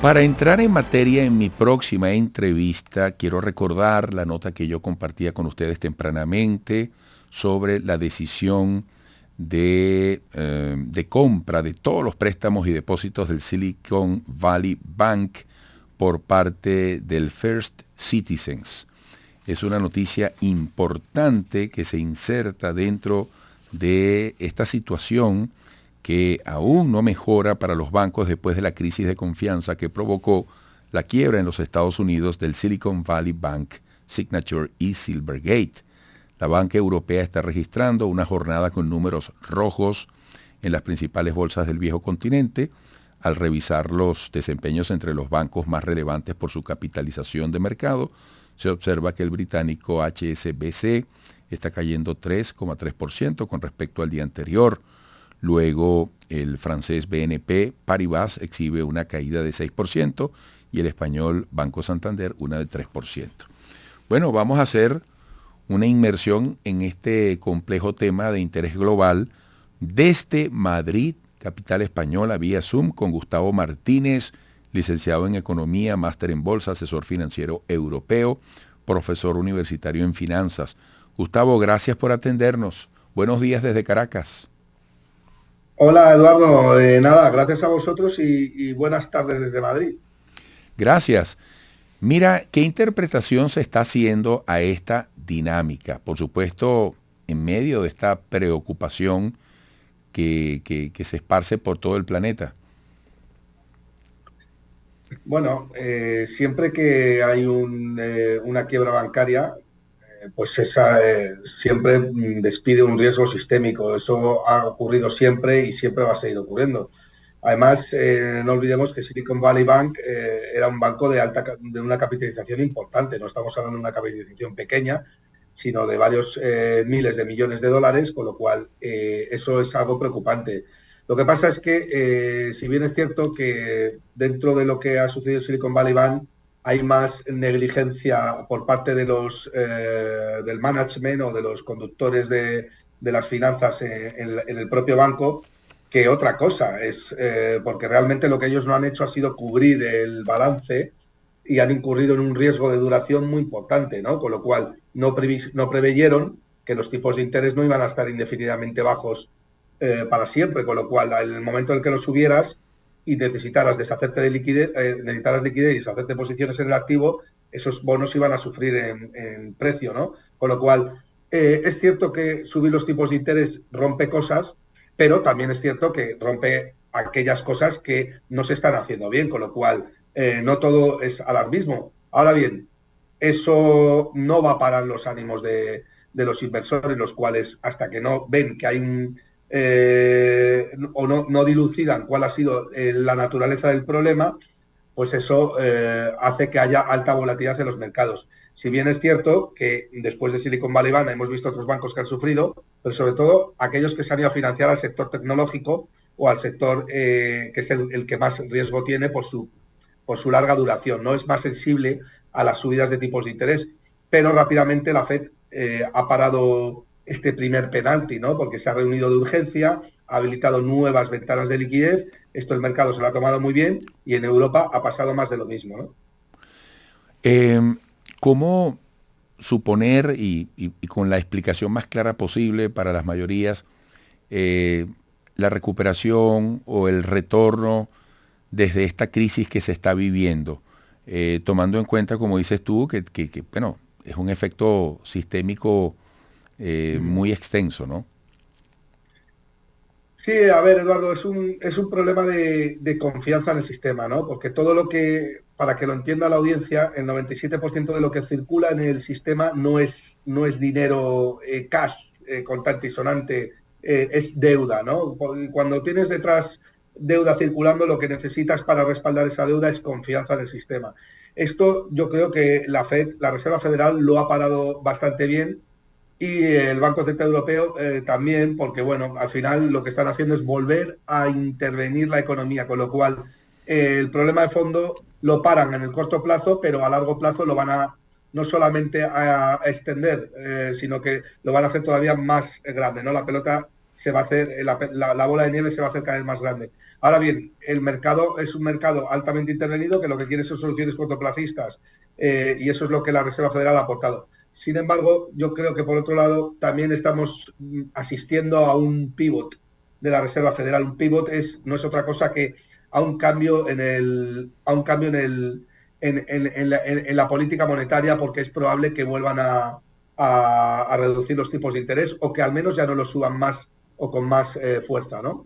Para entrar en materia en mi próxima entrevista, quiero recordar la nota que yo compartía con ustedes tempranamente sobre la decisión de compra de todos los préstamos y depósitos del Silicon Valley Bank por parte del First Citizens. Es una noticia importante que se inserta dentro de esta situación que aún no mejora para los bancos después de la crisis de confianza que provocó la quiebra en los Estados Unidos del Silicon Valley Bank, Signature y Silvergate. La banca europea está registrando una jornada con números rojos en las principales bolsas del viejo continente. Al revisar los desempeños entre los bancos más relevantes por su capitalización de mercado, se observa que el británico HSBC está cayendo 3,3% con respecto al día anterior. Luego, el francés BNP Paribas exhibe una caída de 6% y el español Banco Santander una de 3%. Bueno, vamos a hacer una inmersión en este complejo tema de interés global desde Madrid, capital española, vía Zoom, con Gustavo Martínez, licenciado en Economía, máster en Bolsa, asesor financiero europeo, profesor universitario en Finanzas. Gustavo, gracias por atendernos. Buenos días desde Caracas. Hola Eduardo, nada, gracias a vosotros y buenas tardes desde Madrid. Gracias. Mira, ¿qué interpretación se está haciendo a esta dinámica? Por supuesto, en medio de esta preocupación que se esparce por todo el planeta. Bueno, siempre que hay una quiebra bancaria, pues esa siempre despide un riesgo sistémico. Eso ha ocurrido siempre y siempre va a seguir ocurriendo. Además, no olvidemos que Silicon Valley Bank era un banco de una capitalización importante. No estamos hablando de una capitalización pequeña, sino de varios miles de millones de dólares, con lo cual eso es algo preocupante. Lo que pasa es que, si bien es cierto que dentro de lo que ha sucedido en Silicon Valley Bank, hay más negligencia por parte de del management o de los conductores de las finanzas en el propio banco que otra cosa. Es porque realmente lo que ellos no han hecho ha sido cubrir el balance y han incurrido en un riesgo de duración muy importante, ¿no? Con lo cual no preveyeron que los tipos de interés no iban a estar indefinidamente bajos para siempre, con lo cual en el momento en el que los subieras y necesitaras deshacerte de liquidez, necesitaras liquidez y deshacerte posiciones en el activo, esos bonos iban a sufrir en precio, ¿no? Con lo cual, es cierto que subir los tipos de interés rompe cosas, pero también es cierto que rompe aquellas cosas que no se están haciendo bien, con lo cual no todo es alarmismo. Ahora bien, eso no va a parar los ánimos de los inversores, los cuales hasta que no ven que hay o no dilucidan cuál ha sido la naturaleza del problema, pues eso hace que haya alta volatilidad en los mercados. Si bien es cierto que después de Silicon Valley Bank hemos visto otros bancos que han sufrido, pero sobre todo aquellos que se han ido a financiar al sector tecnológico o al sector que es el que más riesgo tiene por su larga duración, no es más sensible a las subidas de tipos de interés, pero rápidamente la FED ha parado este primer penalti, ¿no? Porque se ha reunido de urgencia, ha habilitado nuevas ventanas de liquidez, esto el mercado se lo ha tomado muy bien y en Europa ha pasado más de lo mismo, ¿no? ¿Cómo suponer, y con la explicación más clara posible para las mayorías, la recuperación o el retorno desde esta crisis que se está viviendo, tomando en cuenta, como dices tú, que bueno, es un efecto sistémico muy extenso, ¿no? Sí, a ver, Eduardo, es un problema de confianza en el sistema, ¿no? Porque todo lo que, para que lo entienda la audiencia, el 97% de lo que circula en el sistema no es dinero cash, contante y sonante, es deuda, ¿no? Cuando tienes detrás deuda circulando, lo que necesitas para respaldar esa deuda es confianza en el sistema. Esto yo creo que la Fed, la Reserva Federal, lo ha parado bastante bien y el Banco Central Europeo también, porque bueno, al final lo que están haciendo es volver a intervenir la economía, con lo cual el problema de fondo lo paran en el corto plazo, pero a largo plazo lo van a no solamente a extender, sino que lo van a hacer todavía más grande, ¿no? La pelota se va a hacer, la bola de nieve se va a hacer cada vez más grande. Ahora bien, el mercado es un mercado altamente intervenido que lo que quiere son soluciones cortoplacistas, y eso es lo que la Reserva Federal ha aportado. Sin embargo, yo creo que por otro lado también estamos asistiendo a un pivot de la Reserva Federal. Un pivot no es otra cosa que a un cambio en la política monetaria, porque es probable que vuelvan a reducir los tipos de interés, o que al menos ya no los suban más o con más fuerza, ¿no?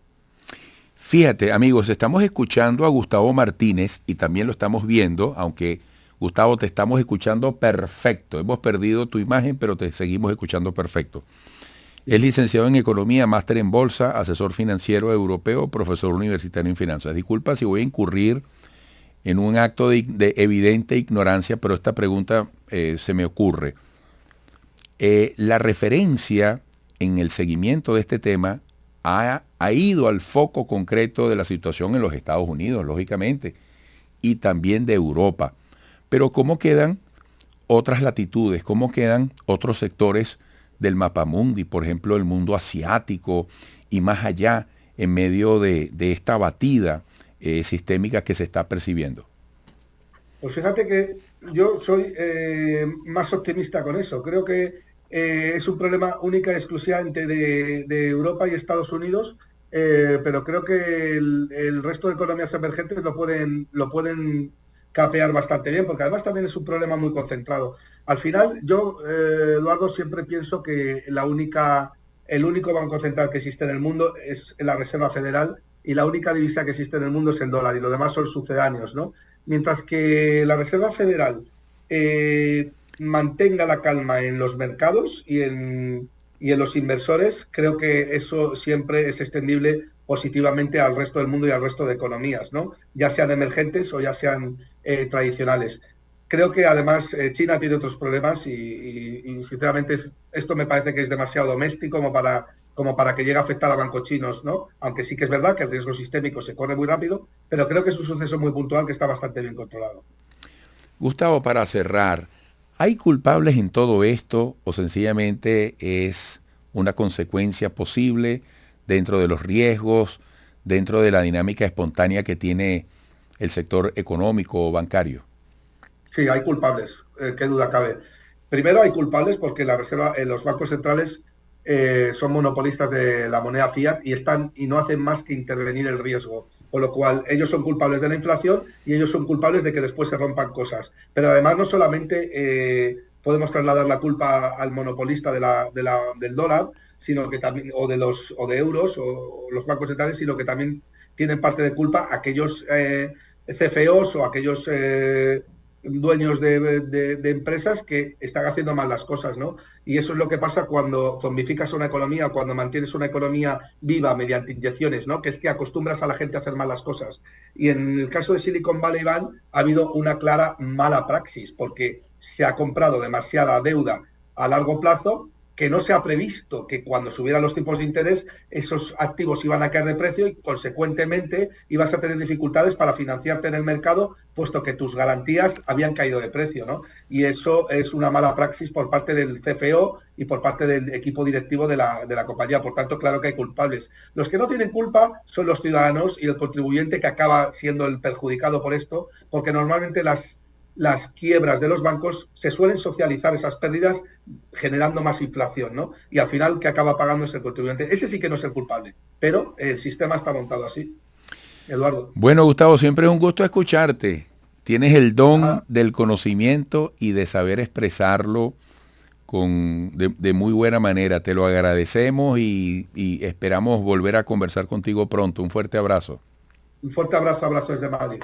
Fíjate, amigos, estamos escuchando a Gustavo Martínez y también lo estamos viendo, aunque Gustavo, te estamos escuchando perfecto. Hemos perdido tu imagen, pero te seguimos escuchando perfecto. Es licenciado en Economía, máster en Bolsa, asesor financiero europeo, profesor universitario en finanzas. Disculpa si voy a incurrir en un acto de evidente ignorancia, pero esta pregunta se me ocurre. La referencia en el seguimiento de este tema ha ido al foco concreto de la situación en los Estados Unidos, lógicamente, y también de Europa. Pero ¿cómo quedan otras latitudes? ¿Cómo quedan otros sectores del mapamundi? Por ejemplo, el mundo asiático y más allá, en medio de esta batida sistémica que se está percibiendo. Pues fíjate que yo soy más optimista con eso. Creo que es un problema única y exclusivamente de Europa y Estados Unidos, pero creo que el resto de economías emergentes lo pueden capear bastante bien, porque además también es un problema muy concentrado. Al final, yo, Eduardo, siempre pienso que el único banco central que existe en el mundo es la Reserva Federal, y la única divisa que existe en el mundo es el dólar, y lo demás son sucedáneos, ¿no? Mientras que la Reserva Federal mantenga la calma en los mercados y en los inversores, creo que eso siempre es extendible positivamente al resto del mundo y al resto de economías, ¿no? Ya sean emergentes o ya sean tradicionales. Creo que además China tiene otros problemas y sinceramente esto me parece que es demasiado doméstico como para que llegue a afectar a bancos chinos, ¿no? Aunque sí que es verdad que el riesgo sistémico se corre muy rápido, pero creo que es un suceso muy puntual que está bastante bien controlado. Gustavo, para cerrar, ¿hay culpables en todo esto o sencillamente es una consecuencia posible dentro de los riesgos, dentro de la dinámica espontánea que tiene el sector económico o bancario? Sí, hay culpables, qué duda cabe. Primero hay culpables porque los bancos centrales son monopolistas de la moneda fiat y no hacen más que intervenir el riesgo. Con lo cual, ellos son culpables de la inflación y ellos son culpables de que después se rompan cosas. Pero además, no solamente podemos trasladar la culpa al monopolista del dólar, sino que también, o de euros, o los bancos centrales, sino que también tienen parte de culpa aquellos CFOs o aquellos dueños de empresas que están haciendo mal las cosas, ¿no? Y eso es lo que pasa cuando zombificas una economía, cuando mantienes una economía viva mediante inyecciones, ¿no? Que es que acostumbras a la gente a hacer mal las cosas. Y en el caso de Silicon Valley Bank ha habido una clara mala praxis, porque se ha comprado demasiada deuda a largo plazo, que no se ha previsto que cuando subieran los tipos de interés esos activos iban a caer de precio y consecuentemente ibas a tener dificultades para financiarte en el mercado, puesto que tus garantías habían caído de precio, ¿no? Y eso es una mala praxis por parte del CFO y por parte del equipo directivo de la compañía. Por tanto, claro que hay culpables. Los que no tienen culpa son los ciudadanos y el contribuyente, que acaba siendo el perjudicado por esto, porque normalmente las quiebras de los bancos se suelen socializar esas pérdidas generando más inflación, ¿no? Y al final que acaba pagando es el contribuyente. Ese sí que no es el culpable, pero el sistema está montado así. Eduardo. Bueno, Gustavo, siempre es un gusto escucharte. Tienes el don del conocimiento y de saber expresarlo de muy buena manera. Te lo agradecemos y esperamos volver a conversar contigo pronto. Un fuerte abrazo. Un fuerte abrazo desde Madrid.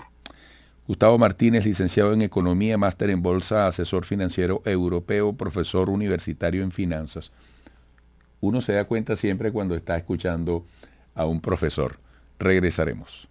Gustavo Martínez, licenciado en Economía, máster en Bolsa, asesor financiero europeo, profesor universitario en finanzas. Uno se da cuenta siempre cuando está escuchando a un profesor. Regresaremos.